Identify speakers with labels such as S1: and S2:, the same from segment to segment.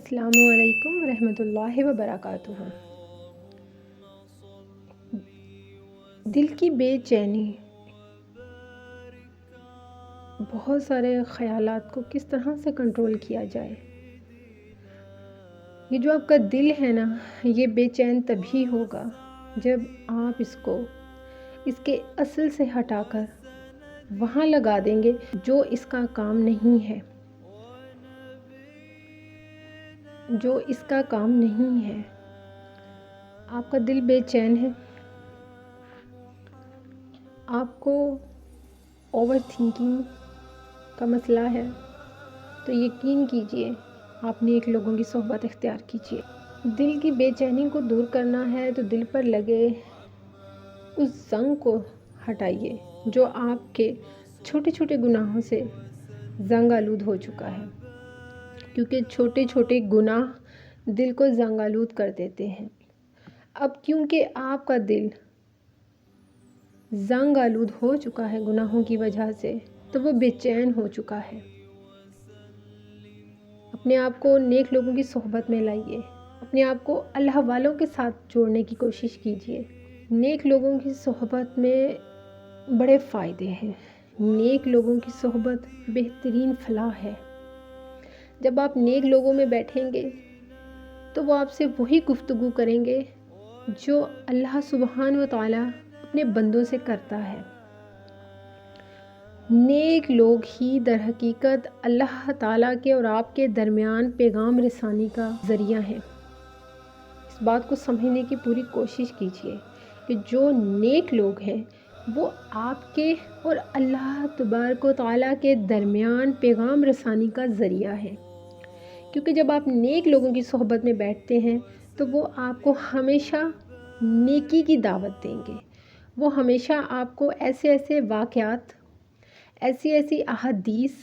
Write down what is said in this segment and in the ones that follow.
S1: السلام علیکم ورحمۃ اللہ وبرکاتہ۔ دل کی بے چینی، بہت سارے خیالات کو کس طرح سے کنٹرول کیا جائے۔ یہ جو آپ کا دل ہے نا، یہ بے چین تبھی ہوگا جب آپ اس کے اصل سے ہٹا کر وہاں لگا دیں گے جو اس کا کام نہیں ہے، آپ کا دل بے چین ہے، آپ کو اوور تھنکنگ کا مسئلہ ہے، تو یقین کیجئے آپ نیک لوگوں کی صحبت اختیار کیجئے۔ دل کی بے چینی کو دور کرنا ہے تو دل پر لگے اس زنگ کو ہٹائیے جو آپ کے چھوٹے چھوٹے گناہوں سے زنگ آلود ہو چکا ہے، کیونکہ چھوٹے چھوٹے گناہ دل کو زنگ آلود کر دیتے ہیں۔ اب کیونکہ آپ کا دل زنگ آلود ہو چکا ہے گناہوں کی وجہ سے، تو وہ بے چین ہو چکا ہے۔ اپنے آپ کو نیک لوگوں کی صحبت میں لائیے، اپنے آپ کو اللہ والوں کے ساتھ جوڑنے کی کوشش کیجیے۔ نیک لوگوں کی صحبت میں بڑے فائدے ہیں، نیک لوگوں کی صحبت بہترین فلاح ہے۔ جب آپ نیک لوگوں میں بیٹھیں گے تو وہ آپ سے وہی گفتگو کریں گے جو اللہ سبحانہ و تعالی اپنے بندوں سے کرتا ہے۔ نیک لوگ ہی در حقیقت اللہ تعالیٰ کے اور آپ کے درمیان پیغام رسانی کا ذریعہ ہیں۔ اس بات کو سمجھنے کی پوری کوشش کیجیے کہ جو نیک لوگ ہیں وہ آپ کے اور اللہ تبارک و تعالیٰ کے درمیان پیغام رسانی کا ذریعہ ہے، کیونکہ جب آپ نیک لوگوں کی صحبت میں بیٹھتے ہیں تو وہ آپ کو ہمیشہ نیکی کی دعوت دیں گے۔ وہ ہمیشہ آپ کو ایسے واقعات، ایسی احادیث،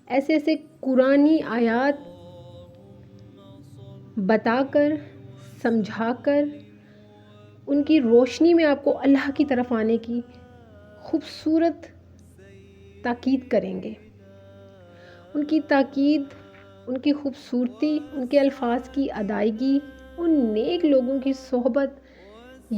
S1: ایسے قرآنی آیات بتا کر، سمجھا کر، ان کی روشنی میں آپ کو اللہ کی طرف آنے کی خوبصورت تاکید کریں گے۔ ان کی تاکید، ان کی خوبصورتی، ان کے الفاظ کی ادائیگی، ان نیک لوگوں کی صحبت،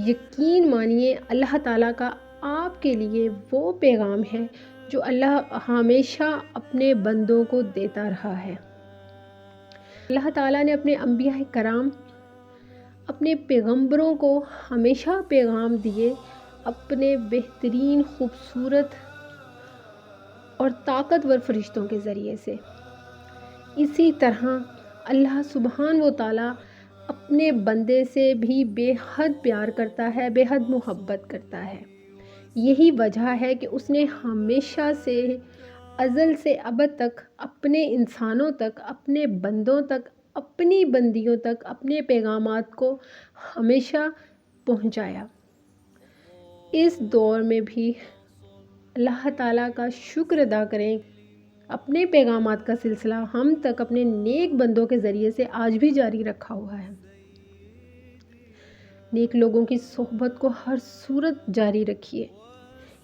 S1: یقین مانیے اللہ تعالیٰ کا آپ کے لیے وہ پیغام ہے جو اللہ ہمیشہ اپنے بندوں کو دیتا رہا ہے۔ اللہ تعالیٰ نے اپنے انبیاء کرام، اپنے پیغمبروں کو ہمیشہ پیغام دیے اپنے بہترین، خوبصورت اور طاقتور فرشتوں کے ذریعے سے۔ اسی طرح اللہ سبحانہ و تعالیٰ اپنے بندے سے بھی بے حد پیار کرتا ہے، بے حد محبت کرتا ہے۔ یہی وجہ ہے کہ اس نے ہمیشہ سے، ازل سے ابد تک اپنے انسانوں تک، اپنے بندوں تک، اپنی بندیوں تک اپنے پیغامات کو ہمیشہ پہنچایا۔ اس دور میں بھی اللہ تعالیٰ کا شکر ادا کریں، اپنے پیغامات کا سلسلہ ہم تک اپنے نیک بندوں کے ذریعے سے آج بھی جاری رکھا ہوا ہے۔ نیک لوگوں کی صحبت کو ہر صورت جاری رکھیے،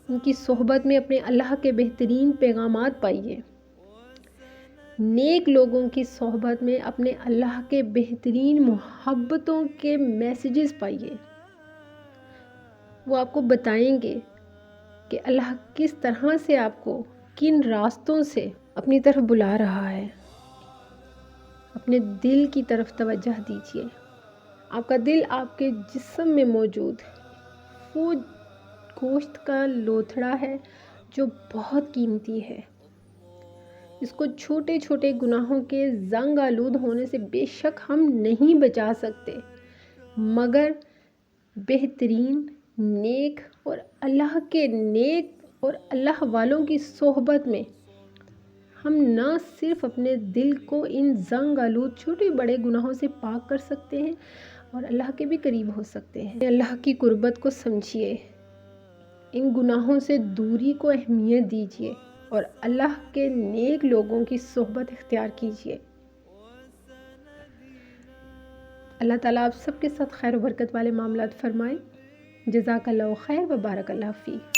S1: ان کی صحبت میں اپنے اللہ کے بہترین پیغامات پائیے۔ نیک لوگوں کی صحبت میں اپنے اللہ کے بہترین محبتوں کے میسیجز پائیے۔ وہ آپ کو بتائیں گے کہ اللہ کس طرح سے آپ کو کن راستوں سے اپنی طرف بلا رہا ہے۔ اپنے دل کی طرف توجہ دیجیے۔ آپ کا دل آپ کے جسم میں موجود وہ گوشت کا لوتھڑا ہے جو بہت قیمتی ہے۔ اس کو چھوٹے چھوٹے گناہوں کے زنگ آلود ہونے سے بے شک ہم نہیں بچا سکتے، مگر بہترین، نیک اور اللہ کے نیک اور اللہ والوں کی صحبت میں ہم نہ صرف اپنے دل کو ان زنگ آلود چھوٹے بڑے گناہوں سے پاک کر سکتے ہیں اور اللہ کے بھی قریب ہو سکتے ہیں۔ اللہ کی قربت کو سمجھیے، ان گناہوں سے دوری کو اہمیت دیجیے اور اللہ کے نیک لوگوں کی صحبت اختیار کیجیے۔ اللہ تعالیٰ آپ سب کے ساتھ خیر و برکت والے معاملات فرمائے۔ جزاک اللہ خیر و بارک اللہ فیک۔